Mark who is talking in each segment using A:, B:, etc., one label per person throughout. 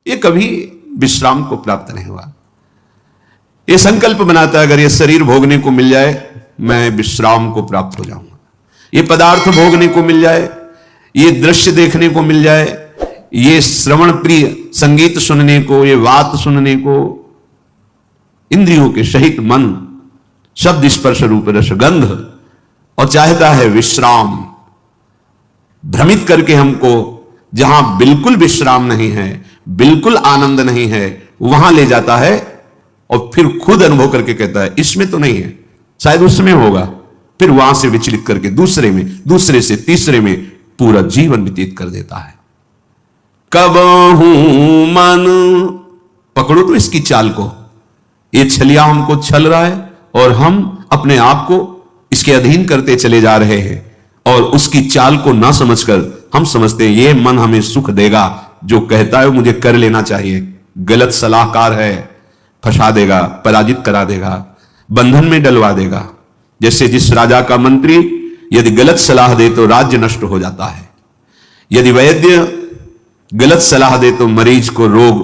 A: ये कभी विश्राम को प्राप्त नहीं हुआ। ये संकल्प बनाता है अगर ये शरीर भोगने को मिल जाए मैं विश्राम को प्राप्त हो जाऊंगा, ये पदार्थ भोगने को मिल जाए, ये दृश्य देखने को मिल जाए, ये श्रवण प्रिय संगीत सुनने को, ये वात सुनने को, इंद्रियों के सहित मन शब्द स्पर्श रूप रस गंध, और चाहता है विश्राम। भ्रमित करके हमको जहां बिल्कुल विश्राम नहीं है, बिल्कुल आनंद नहीं है, वहां ले जाता है और फिर खुद अनुभव करके कहता है इसमें तो नहीं है, शायद उसमें होगा। फिर वहां से विचलित करके दूसरे में, दूसरे से तीसरे में पूरा जीवन व्यतीत कर देता है। कब हूं मन, पकड़ो तो इसकी चाल को। ये छलिया हमको छल रहा है और हम अपने आप को इसके अधीन करते चले जा रहे हैं, और उसकी चाल को ना समझकर हम समझते हैं ये मन हमें सुख देगा, जो कहता है मुझे कर लेना चाहिए। गलत सलाहकार है, फंसा देगा, पराजित करा देगा, बंधन में डलवा देगा। जैसे जिस राजा का मंत्री यदि गलत सलाह दे तो राज्य नष्ट हो जाता है, यदि वैद्य गलत सलाह दे तो मरीज को रोग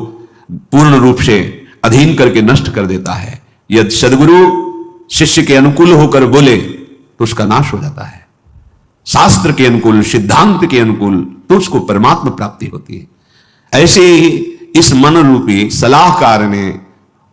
A: पूर्ण रूप से अधीन करके नष्ट कर देता है, यदि सदगुरु शिष्य के अनुकूल होकर बोले तो उसका नाश हो जाता है, शास्त्र के अनुकूल, सिद्धांत के अनुकूल तो उसको परमात्मा प्राप्ति होती है। ऐसे ही इस मन रूपी सलाहकार ने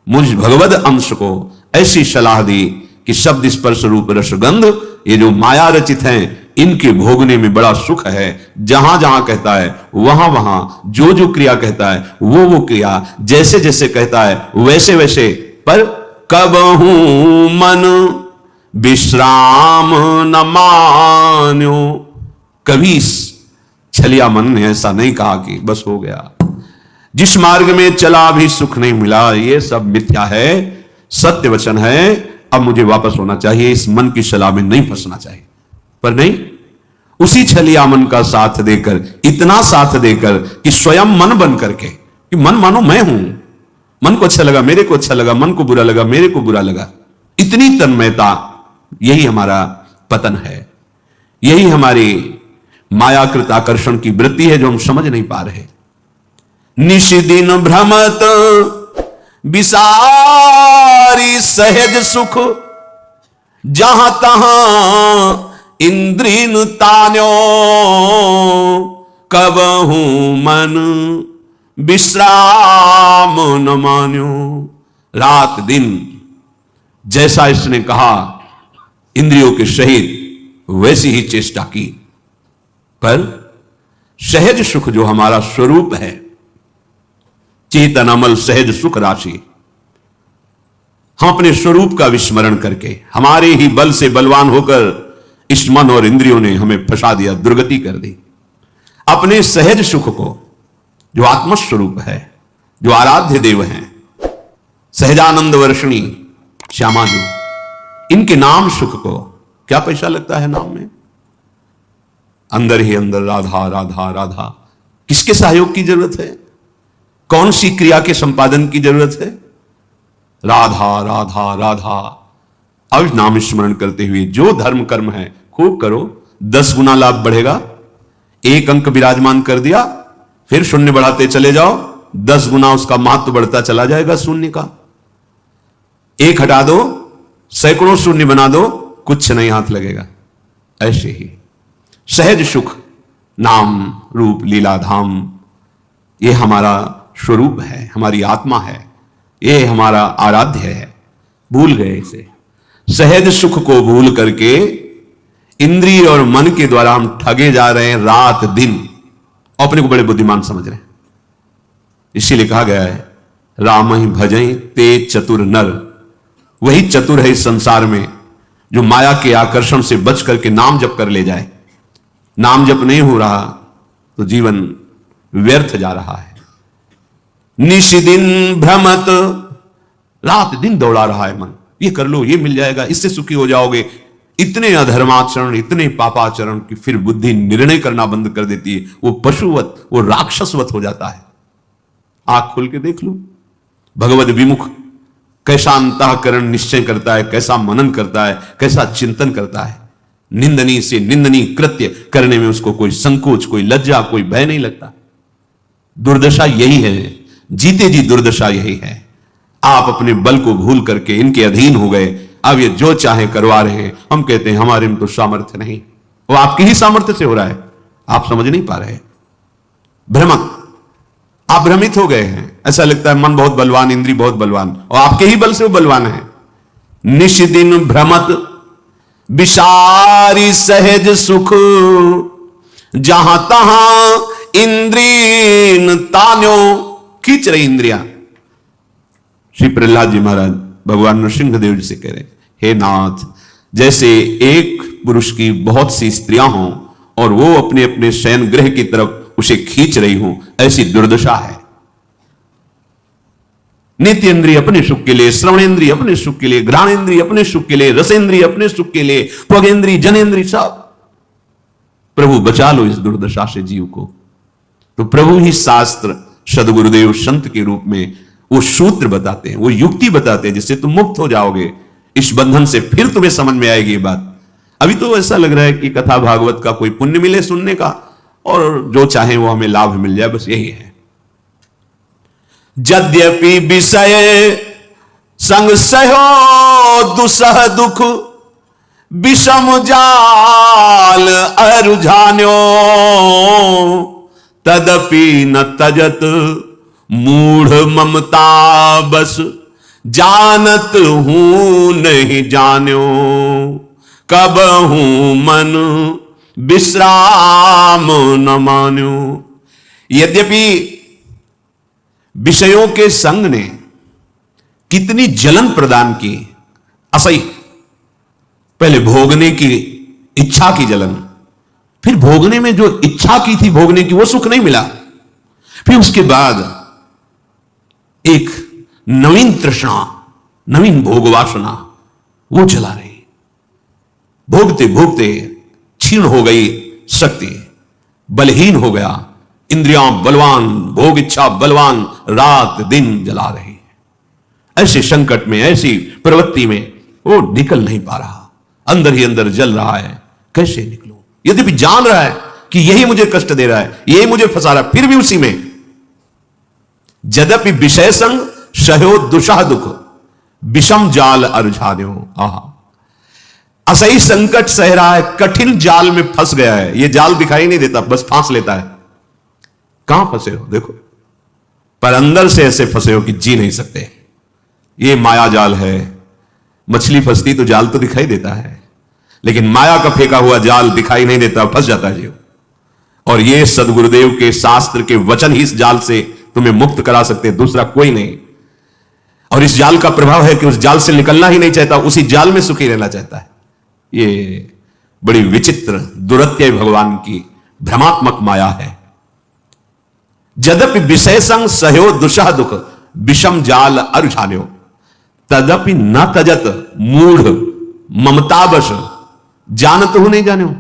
A: मुझ भगवद अंश को ऐसी सलाह दी कि शब्द स्पर्श रूप रस गंध, ये जो माया रचित हैं, इनके भोगने में बड़ा सुख है। जहां जहां कहता है वहां वहां, जो जो क्रिया कहता है वो क्रिया, जैसे जैसे कहता है वैसे वैसे। पर कब हूं मन विश्राम न मान्यो, कभी इस छलिया मन ने ऐसा नहीं कहा कि बस हो गया, जिस मार्ग में चला भी सुख नहीं मिला, ये सब मिथ्या है, सत्य वचन है, अब मुझे वापस होना चाहिए, इस मन की सलाह में नहीं फंसना चाहिए। पर नहीं, उसी छलिया मन का साथ देकर, इतना साथ देकर कि स्वयं मन बन करके, कि मन मानो मैं हूं, मन को अच्छा लगा मेरे को अच्छा लगा, मन को बुरा लगा मेरे को बुरा लगा, इतनी तन्मयता, यही हमारा पतन है, यही हमारी मायाकृत आकर्षण की वृत्ति है जो हम समझ नहीं पा रहे। निशिदिन भ्रमत विसारी सहज सुख, जहां तहां इंद्रिन तान्यो, कब हूं मन विश्राम न मान्यो। रात दिन जैसा इसने कहा इंद्रियों के सहित वैसी ही चेष्टा की, पर सहज सुख जो हमारा स्वरूप है, चेतन अमल सहज सुख राशि, हम अपने स्वरूप का विस्मरण करके हमारे ही बल से बलवान होकर इस मन और इंद्रियों ने हमें फंसा दिया, दुर्गति कर दी। अपने सहज सुख को, जो आत्मस्वरूप है, जो आराध्य देव हैं, सहजानंद वर्षिणी श्यामा जी, इनके नाम सुख को क्या पैसा लगता है नाम में? अंदर ही अंदर राधा राधा राधा। किसके सहयोग की जरूरत है? कौन सी क्रिया के संपादन की जरूरत है? राधा राधा राधा। अब नाम स्मरण करते हुए जो धर्म कर्म है खूब करो, 10 गुना लाभ बढ़ेगा। 1 अंक विराजमान कर दिया, फिर शून्य बढ़ाते चले जाओ, 10 गुना उसका महत्व बढ़ता चला जाएगा शून्य का। 1 हटा दो, सैकड़ों शून्य बना दो, कुछ नहीं हाथ लगेगा। ऐसे ही सहज सुख, नाम रूप लीला धाम, ये हमारा स्वरूप है, हमारी आत्मा है, ये हमारा आराध्य है। भूल गए इसे, सहज सुख को भूल करके इंद्रिय और मन के द्वारा हम ठगे जा रहे हैं रात दिन, अपने को बड़े बुद्धिमान समझ रहे हैं। इसीलिए कहा गया है राम ही भजई ते चतुर नर। वही चतुर है इस संसार में जो माया के आकर्षण से बच करके नाम जप कर ले जाए। नाम जप नहीं हो रहा तो जीवन व्यर्थ जा रहा है। निशिदिन भ्रमत, रात दिन दौड़ा रहा है मन, ये कर लो, ये मिल जाएगा, इससे सुखी हो जाओगे। इतने अधर्माचरण, इतने पापाचरण कि फिर बुद्धि निर्णय करना बंद कर देती है। वो पशुवत, वो राक्षसवत हो जाता है। आंख खोल के देख लो, भगवद विमुख कैसा अंतःकरण निश्चय करता है, कैसा मनन करता है, कैसा चिंतन करता है। निंदनीय से निंदनीय कृत्य करने में उसको कोई संकोच, कोई लज्जा, कोई भय नहीं लगता। दुर्दशा यही है जीते जी दुर्दशा यही है। आप अपने बल को भूल करके इनके अधीन हो गए, अब ये जो चाहे करवा रहे हैं। हम कहते हैं हमारे में तो सामर्थ्य नहीं, वो आपकी ही सामर्थ्य से हो रहा है, आप समझ नहीं पा रहे। भ्रमक, आप भ्रमित हो गए हैं, ऐसा लगता है मन बहुत बलवान, इंद्री बहुत बलवान, और आपके ही बल से वो बलवान है। निश दिन भ्रमत विसारी सहज सुख, जहां तहां इंद्री तान्यो, खींच रही इंद्रियां। श्री प्रहलाद जी महाराज भगवान नृसिंहदेव जी से कह रहे, हे नाथ, जैसे एक पुरुष की बहुत सी स्त्रियां हों और वो अपने अपने शयन गृह की तरफ उसे खींच रही हूं, ऐसी दुर्दशा है। नित्य इंद्रिय अपने सुख के लिए, श्रवणेन्द्रिय अपने सुख के लिए, घ्राणेन्द्रिय अपने सुख के लिए, रसेंद्रिय अपने सुख के लिए, त्वगेंद्रिय, जनेन्द्रिय, सब। प्रभु बचा लो इस दुर्दशा से जीव को। तो प्रभु ही शास्त्र, सदगुरुदेव संत के रूप में वो सूत्र बताते हैं, वो युक्ति बताते हैं, जिससे तुम मुक्त हो जाओगे इस बंधन से। फिर तुम्हें समझ में आएगी ये बात। अभी तो ऐसा लग रहा है कि कथा भागवत का कोई पुण्य मिले सुनने का, और जो चाहे वो हमें लाभ मिल जाए, बस यही है। यद्यपि विषय संग सहो दुसह दुख, विषम जाल अरुझान्यो, तदपि न तजत मूढ़ ममता बस, जानत हूं नहीं जान्यो, कब हूं मन विश्राम न मान्यो। यद्यपि विषयों के संग ने कितनी जलन प्रदान की, असही, पहले भोगने की इच्छा की जलन, फिर भोगने में जो इच्छा की थी भोगने की वो सुख नहीं मिला, फिर उसके बाद एक नवीन तृष्णा, नवीन भोग वासना वो चला रही। भोगते भोगते क्षीण हो गई शक्ति, बलहीन हो गया, इंद्रियां बलवान, भोग इच्छा बलवान, रात दिन जला रही। ऐसे संकट में, ऐसी प्रवृत्ति में वो निकल नहीं पा रहा, अंदर ही अंदर जल रहा है। कैसे निकलूं? यद्यपि जान रहा है कि यही मुझे कष्ट दे रहा है, यही मुझे फंसा रहा है, फिर भी उसी में। यद्यपि विषय संग सहो दुषा दुख, विषम जाल अरुझान्यो। आहा, असही संकट सह रहा है, कठिन जाल में फंस गया है। यह जाल दिखाई नहीं देता, बस फांस लेता है। कहां फंसे हो देखो, पर अंदर से ऐसे फंसे हो कि जी नहीं सकते। ये माया जाल है। मछली फंसती तो जाल तो दिखाई देता है, लेकिन माया का फेंका हुआ जाल दिखाई नहीं देता, फंस जाता है जीव। और ये सदगुरुदेव के शास्त्र के वचन ही इस जाल से तुम्हें मुक्त करा सकते, दूसरा कोई नहीं। और इस जाल का प्रभाव है कि उस जाल से निकलना ही नहीं चाहता, उसी जाल में सुखी रहना चाहता है। ये बड़ी विचित्र दुरत्यय भगवान की भ्रमात्मक माया है। यद्यपि विषय संग सहो दुषा दुख, विषम जाल अरुझान्यो, तदपि न तजत मूढ़ ममतावश, जानत हो नहीं जान्यो।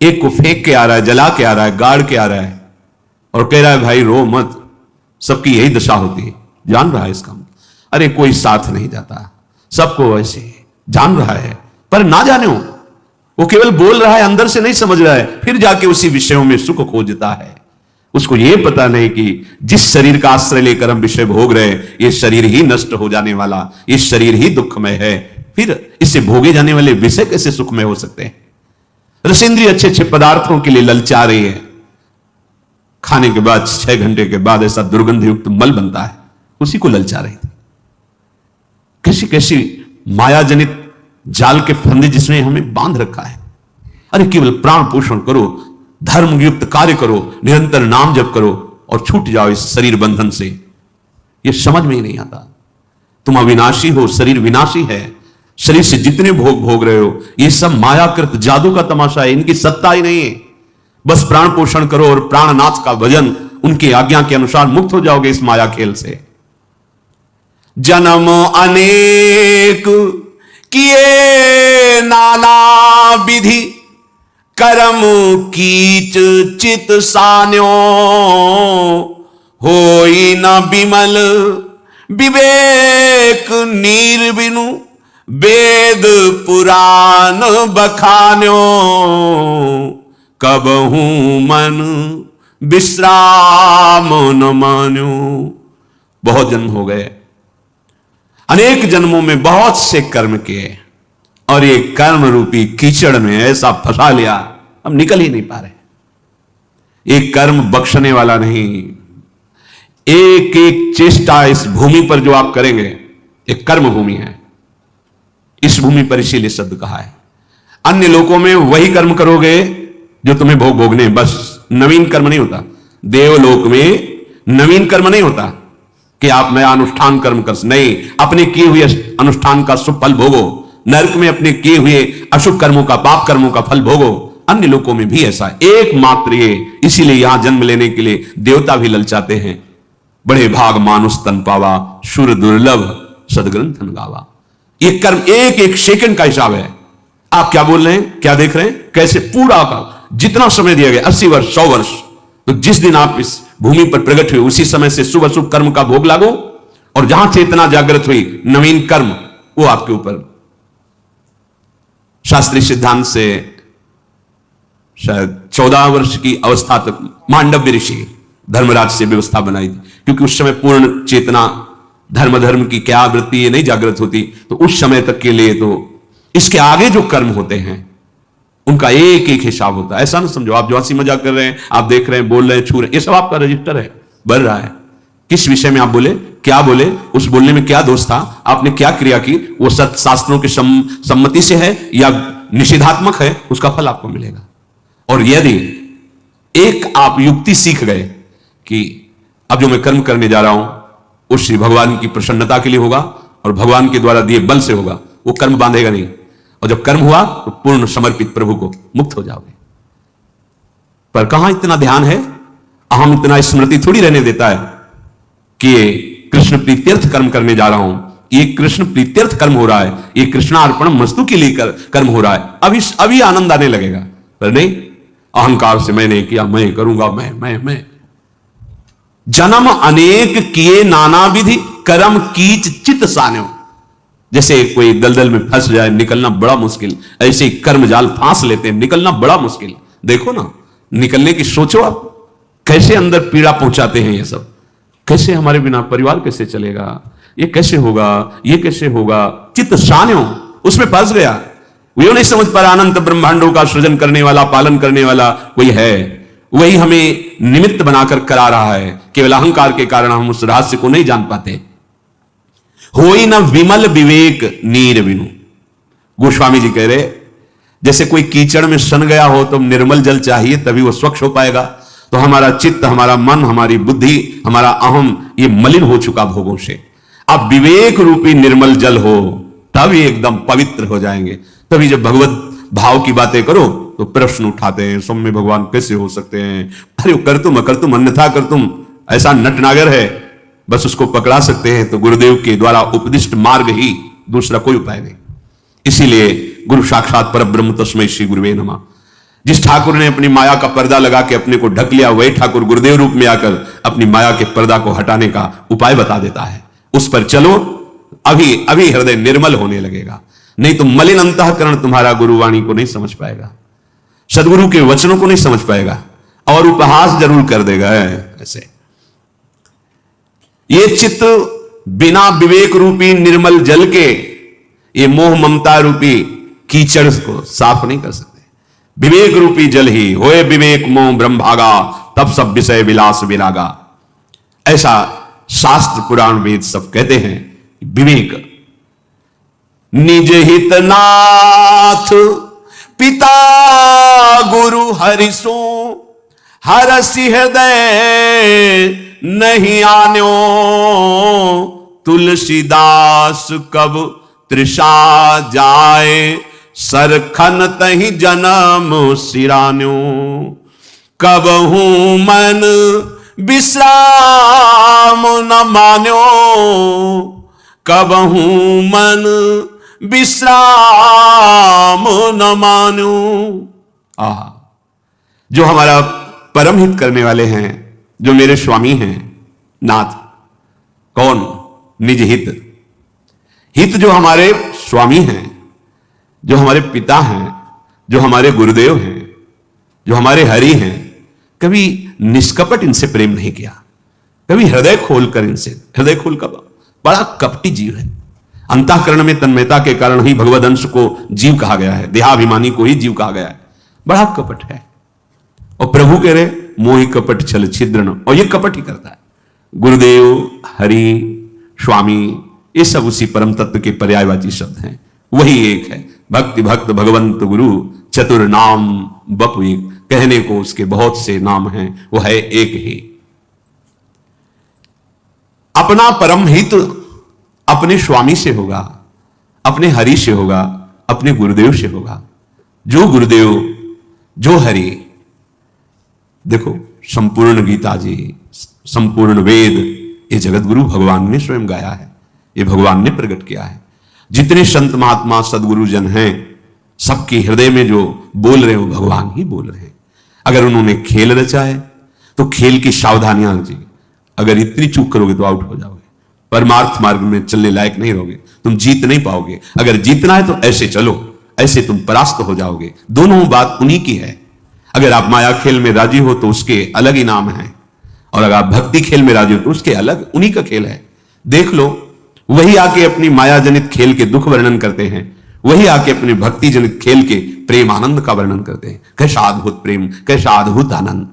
A: एक को फेंक के आ रहा है, जला के आ रहा है, गाड़ के आ रहा है, और कह रहा है भाई रो मत, सबकी यही दशा होती है। जान रहा है इसका, अरे कोई साथ नहीं जाता, सबको ऐसे जान रहा है, पर ना जाने वो केवल बोल रहा है, अंदर से नहीं समझ रहा है। फिर जाके उसी विषयों में सुख खोजता है। उसको यह पता नहीं कि जिस शरीर का आश्रय लेकर हम विषय भोग रहे, ये शरीर ही नष्ट हो जाने वाला, ये शरीर ही दुखमय है। फिर इससे भोगे जाने वाले विषय कैसे सुखमय हो सकते हैं? रसेंद्रिय अच्छे अच्छे पदार्थों के लिए ललचा रही है, खाने के बाद 6 घंटे के बाद ऐसा दुर्गंध युक्त मल बनता है, उसी को ललचा रही थी। कैसी कैसी मायाजनित जाल के फंदे जिसने हमें बांध रखा है। अरे केवल प्राण पोषण करो, धर्म युक्त कार्य करो, निरंतर नाम जप करो और छूट जाओ इस शरीर बंधन से। यह समझ में ही नहीं आता। तुम अविनाशी हो, शरीर विनाशी है। शरीर से जितने भोग भोग रहे हो, यह सब मायाकृत जादू का तमाशा है, इनकी सत्ता ही नहीं है। बस प्राण पोषण करो और प्राणनाथ का भजन, उनकी आज्ञा के अनुसार मुक्त हो जाओगे इस माया खेल से। जन्म अनेक किए नाना विधि, कर्म कीच चित सान्यो, होई न विमल विवेक निर्बिनु, वेद पुराण बखान्यो, कबहू मन विश्राम न मान्यो। बहुत जन्म हो गए, अनेक जन्मों में बहुत से कर्म किए, और ये कर्म रूपी कीचड़ में ऐसा फंसा लिया, हम निकल ही नहीं पा रहे। एक कर्म बख्शने वाला नहीं, एक एक चेष्टा इस भूमि पर जो आप करेंगे, एक कर्म भूमि है। इस भूमि पर इसीलिए शब्द कहा है। अन्य लोकों में वही कर्म करोगे जो तुम्हें भोग भोगने, बस नवीन कर्म नहीं होता। देवलोक में नवीन कर्म नहीं होता कि आप नया अनुष्ठान कर्म कर, नहीं, अपने किए हुए अनुष्ठान का शुभ फल भोगो। नरक में अपने किए हुए अशुभ कर्मों का, पाप कर्मों का फल भोगो। अन्य लोकों में भी ऐसा एकमात्र ये, इसीलिए यहां जन्म लेने के लिए देवता भी ललचाते हैं। बड़े भाग मानुष तन पावा, सुर दुर्लभ सदग्रंथन गावा। ये कर्म एक एक सेकंड का हिसाब है। आप क्या बोल रहे हैं, क्या देख रहे हैं, कैसे पूरा का जितना समय दिया गया, 80 वर्ष 100 वर्ष, तो जिस दिन आप इस भूमि पर प्रकट हुए उसी समय से शुभ अशुभ कर्म का भोग लागो, और जहां चेतना जागृत हुई नवीन कर्म वो आपके ऊपर। शास्त्रीय सिद्धांत से शायद 14 वर्ष की अवस्था तक मांडव्य ऋषि धर्मराज से व्यवस्था बनाई थी, क्योंकि उस समय पूर्ण चेतना धर्म की क्या वृत्ति ये नहीं जागृत होती, तो उस समय तक के लिए तो इसके आगे जो कर्म होते हैं उनका एक एक हिसाब होता है। ऐसा ना समझो आप जो हंसी मजाक कर रहे हैं, आप देख रहे हैं, बोल रहे हैं, छू रहे हैं, ये सब आपका रजिस्टर है, बढ़ रहा है। किस विषय में आप बोले, क्या बोले, उस बोलने में क्या दोष था, आपने क्या क्रिया की, वो सत्य शास्त्रों की सम्मति से है या निषेधात्मक है, उसका फल आपको मिलेगा। और यदि एक आप युक्ति सीख गए कि अब जो मैं कर्म करने जा रहा हूं वो श्री भगवान की प्रसन्नता के लिए होगा और भगवान के द्वारा दिए बल से होगा, वो कर्म बांधेगा नहीं, और जब कर्म हुआ तो पूर्ण समर्पित प्रभु को मुक्त हो जाओगे। पर कहां इतना ध्यान है, अहम इतना स्मृति थोड़ी रहने देता है कि ये कृष्ण प्रीत्यर्थ कर्म करने जा रहा हूं, ये कृष्ण प्रीत्यर्थ कर्म हो रहा है, ये कृष्णार्पण मस्तु के लिए कर्म हो रहा है, अभी आनंद आने लगेगा। पर नहीं, अहंकार से मैंने किया, मैं करूंगा, मैं जन्म अनेक किए नाना विधि, कर्म कीच चित सान्यो। जैसे कोई दलदल में फंस जाए, निकलना बड़ा मुश्किल, ऐसे ही कर्म जाल फांस लेते हैं, निकलना बड़ा मुश्किल। देखो ना, निकलने की सोचो आप, कैसे अंदर पीड़ा पहुंचाते हैं ये सब। कैसे हमारे बिना परिवार कैसे चलेगा, ये कैसे होगा, ये कैसे होगा, चित्त सान्यो, उसमें फंस गया। वो नहीं समझ पा रहा अनंत ब्रह्मांडों का सृजन करने वाला, पालन करने वाला कोई है, वही हमें निमित्त बनाकर करा रहा है। केवल अहंकार के कारण हम उस रहस्य को नहीं जान पाते। होई न विमल विवेक नीर बिनु। गोस्वामी जी कह रहे, जैसे कोई कीचड़ में सन गया हो तो निर्मल जल चाहिए तभी वो स्वच्छ हो पाएगा। तो हमारा चित्त, हमारा मन, हमारी बुद्धि, हमारा अहम, ये मलिन हो चुका भोगों से। अब विवेक रूपी निर्मल जल हो तब ये एकदम पवित्र हो जाएंगे। तभी जब भगवत भाव की बातें करो तो प्रश्न उठाते हैं, सौम्य भगवान कैसे हो सकते हैं, अरे कर तुम अकर तुम अन्यथा कर तुम, ऐसा नटनागर है, बस उसको पकड़ा सकते हैं तो गुरुदेव के द्वारा उपदिष्ट मार्ग ही, दूसरा कोई उपाय नहीं। इसीलिए गुरु साक्षात परब्रह्म तस्मै श्री गुरुवे नमः। जिस ठाकुर ने अपनी माया का पर्दा लगा के अपने को ढक लिया, वही ठाकुर गुरुदेव रूप में आकर अपनी माया के पर्दा को हटाने का उपाय बता देता है। उस पर चलो, अभी हृदय निर्मल होने लगेगा। नहीं तो मलिन अंतःकरण तुम्हारा गुरुवाणी को नहीं समझ पाएगा, सदगुरु के वचनों को नहीं समझ पाएगा, और उपहास जरूर कर देगा। ऐसे ये चित्त बिना विवेक रूपी निर्मल जल के ये मोह ममता रूपी कीचड़ को साफ नहीं कर सकते। विवेक रूपी जल ही होए विवेक मोह ब्रह्मभागा, तब सब विषय विलास विरागा। ऐसा शास्त्र पुराण वेद सब कहते हैं। विवेक निज हितनाथ पिता गुरु हरिसो, हरसि हृदय नहीं आन्यो, तुलसीदास कब तृषा जाए, सरखन तहि जन्म सिरान्यो, कब हूं मन विश्राम न मान्यो, कब हूं मन विश्राम न मान्यो। जो हमारा परम हित करने वाले हैं, जो मेरे स्वामी हैं, नाथ, कौन? निज हित। हित जो हमारे स्वामी हैं, जो हमारे पिता हैं, जो हमारे गुरुदेव हैं, जो हमारे हरि हैं, कभी निष्कपट इनसे प्रेम नहीं किया, कभी हृदय खोलकर इनसे, हृदय खोल का बड़ा कपटी जीव है। अंतःकरण में तन्मयता के कारण ही भगवद अंश को जीव कहा गया है, देहाभिमानी को ही जीव कहा गया है। बड़ा कपट है। और प्रभु कह रहे मोहि कपट छल छिद्रन, और ये कपट ही करता है। गुरुदेव, हरि, स्वामी, ये सब उसी परम तत्व के पर्यायवाची शब्द हैं। वही एक है। भक्ति भक्त भगवंत गुरु चतुर नाम बपु एक, कहने को उसके बहुत से नाम हैं, वो है एक ही। अपना परम हित अपने स्वामी से होगा, अपने हरि से होगा, अपने गुरुदेव से होगा। जो गुरुदेव, जो हरि, देखो संपूर्ण गीता जी, संपूर्ण वेद, ये जगत गुरु भगवान ने स्वयं गाया है, ये भगवान ने प्रकट किया है। जितने संत महात्मा सदगुरु जन हैं, सबके हृदय में जो बोल रहे हो भगवान ही बोल रहे हैं। अगर उन्होंने खेल रचा है तो खेल की सावधानियां जी, अगर इतनी चूक करोगे तो आउट हो जाओगे, परमार्थ मार्ग में चलने लायक नहीं रहोगे, तुम जीत नहीं पाओगे। अगर जीतना है तो ऐसे चलो, ऐसे तुम परास्त हो जाओगे। दोनों बात उन्हीं की है। अगर आप माया खेल में राजी हो तो उसके अलग इनाम है, और अगर आप भक्ति खेल में राजी हो तो उसके अलग, उन्हीं का खेल है। देख लो, वही आके अपनी माया जनित खेल के दुख वर्णन करते हैं, वही आके अपने भक्ति जनित खेल के प्रेम आनंद का वर्णन करते हैं। कैसा अद्भुत प्रेम, कैसा अद्भुत आनंद।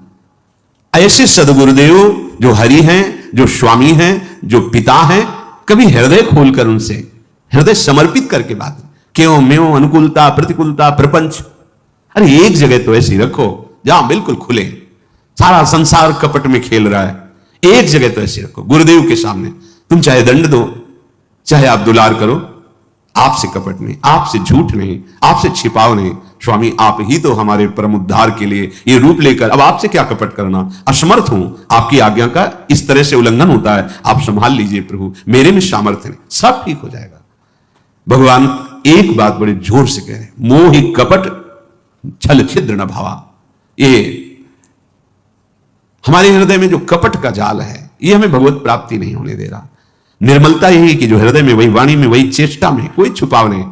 A: ऐसे सदगुरुदेव जो हरि हैं, जो स्वामी हैं, जो पिता हैं, कभी हृदय खोलकर उनसे, हृदय समर्पित करके बात, क्यों म्यों अनुकूलता प्रतिकूलता प्रपंच, अरे एक जगह तो ऐसी रखो जहां बिल्कुल खुले, सारा संसार कपट में खेल रहा है, एक जगह तो ऐसी रखो गुरुदेव के सामने। तुम चाहे दंड दो, चाहे आप दुलार करो, आपसे कपट नहीं, आपसे झूठ नहीं, आपसे छिपाव नहीं। स्वामी आप ही तो हमारे परम उद्धार के लिए ये रूप लेकर, अब आपसे क्या कपट करना, असमर्थ हूं, आपकी आज्ञा का इस तरह से उल्लंघन होता है, आप संभाल लीजिए प्रभु, मेरे में सामर्थ्य नहीं, सब ठीक हो जाएगा। भगवान एक बात बड़े जोर से कह रहे हैं, मोहि कपट छल छिद्र न भावा। ये हमारे हृदय में जो कपट का जाल है, ये हमें भगवत प्राप्ति नहीं होने दे रहा। निर्मलता यही कि जो हृदय में, वही वाणी में, वही चेष्टा में, कोई छुपाव नहीं।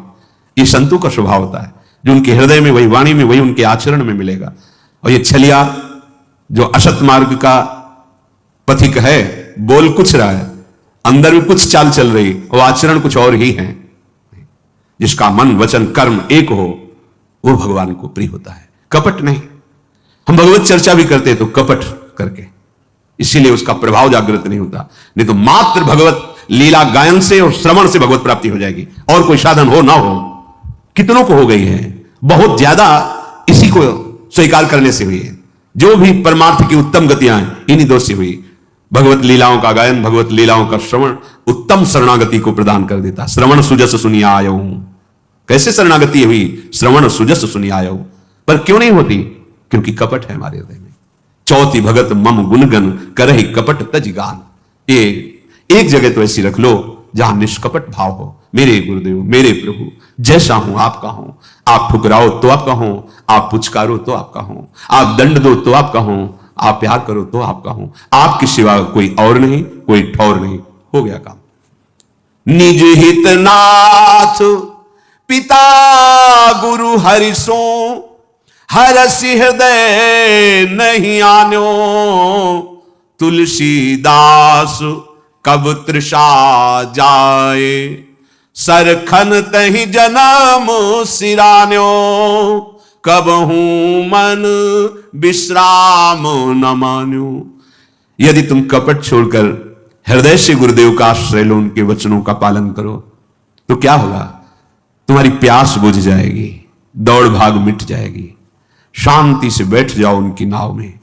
A: ये संतों का स्वभाव होता है, जो उनके हृदय में, वही वाणी में, वही उनके आचरण में मिलेगा। और ये छलिया जो असत मार्ग का पथिक है, बोल कुछ रहा है, अंदर में कुछ चाल चल रही और आचरण कुछ और ही है। जिसका मन वचन कर्म एक हो, वो भगवान को प्रिय होता है, कपट नहीं। हम भगवत चर्चा भी करते हैं तो कपट करके, इसीलिए उसका प्रभाव जागृत नहीं होता। नहीं तो मात्र भगवत लीला गायन से और श्रवण से भगवत प्राप्ति हो जाएगी, और कोई साधन हो ना हो। कितनों को हो गई है, बहुत ज्यादा इसी को स्वीकार करने से हुई है। जो भी परमार्थ की उत्तम गतियां हैं, इन्हीं दो से हुई। भगवत लीलाओं का गायन, भगवत लीलाओं का श्रवण उत्तम शरणागति को प्रदान कर देता। श्रवण सुजस सुनिया आयो, कैसे शरणागति हुई, श्रवण सुजस सुनिया आयो। पर क्यों नहीं होती, क्योंकि कपट है हमारे हृदय में। चौथी भगत मम गुणगन करहि कपट तज गान। ये एक जगह तो ऐसी रख लो जहां निष्कपट भाव हो, मेरे गुरुदेव, मेरे प्रभु, जैसा हूं आपका हूं। आप ठुकराओ तो आपका हूं, आप पुचकारो तो आपका हूं, आप दंड दो तो आपका हूं, आप प्यार करो तो आपका हूं। आपके सिवा कोई और नहीं, कोई ठौर नहीं। हो गया काम। निज हित नाथ पिता गुरु हरिसो, हरसि हृदय नहीं आन्यो। तुलसीदास कब तृषा जाए, सरखन तहि जन्म सिरान्यो। कब हूं मन विश्राम न मान्यो। यदि तुम कपट छोड़कर हृदय से गुरुदेव का आश्रय लो, उनके वचनों का पालन करो, तो क्या होगा, तुम्हारी प्यास बुझ जाएगी, दौड़ भाग मिट जाएगी। शांति से बैठ जाओ उनकी नाव में।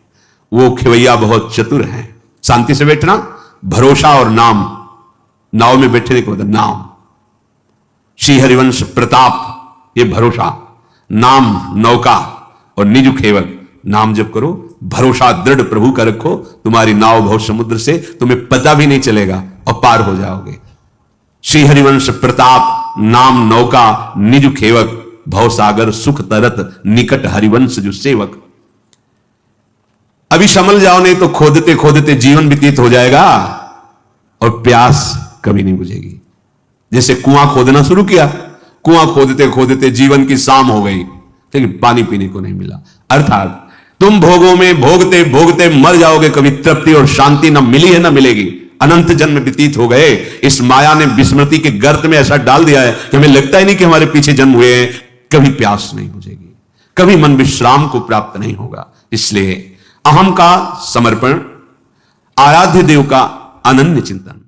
A: वो खेवैया बहुत चतुर हैं। शांति से बैठना, भरोसा और नाम, नाव में बैठने का मतलब नाम। श्री हरिवंश प्रताप, ये भरोसा, नाम नौका, और निज खेवक, नाम जप करो, भरोसा दृढ़ प्रभु का रखो, तुम्हारी नाव भव समुद्र से तुम्हें पता भी नहीं चलेगा और पार हो जाओगे। श्री हरिवंश प्रताप, नाम नौका, निज खेवक, भव सागर सुख तरत, निकट हरिवंश जो सेवक। अभी समझ जाओ, नहीं तो खोदते खोदते जीवन व्यतीत हो जाएगा और प्यास कभी नहीं बुझेगी। जैसे कुआं खोदना शुरू किया, कुआं खोदते खोदते जीवन की शाम हो गई, लेकिन पानी पीने को नहीं मिला। अर्थात तुम भोगों में भोगते भोगते मर जाओगे, कभी तृप्ति और शांति ना मिली है ना मिलेगी। अनंत जन्म व्यतीत हो गए, इस माया ने विस्मृति के गर्त में ऐसा डाल दिया है कि हमें लगता ही नहीं कि हमारे पीछे जन्म हुए हैं। कभी प्यास नहीं बुझेगी, कभी मन विश्राम को प्राप्त नहीं होगा। इसलिए अहम का समर्पण, आराध्य देव का अनन्य चिंतन,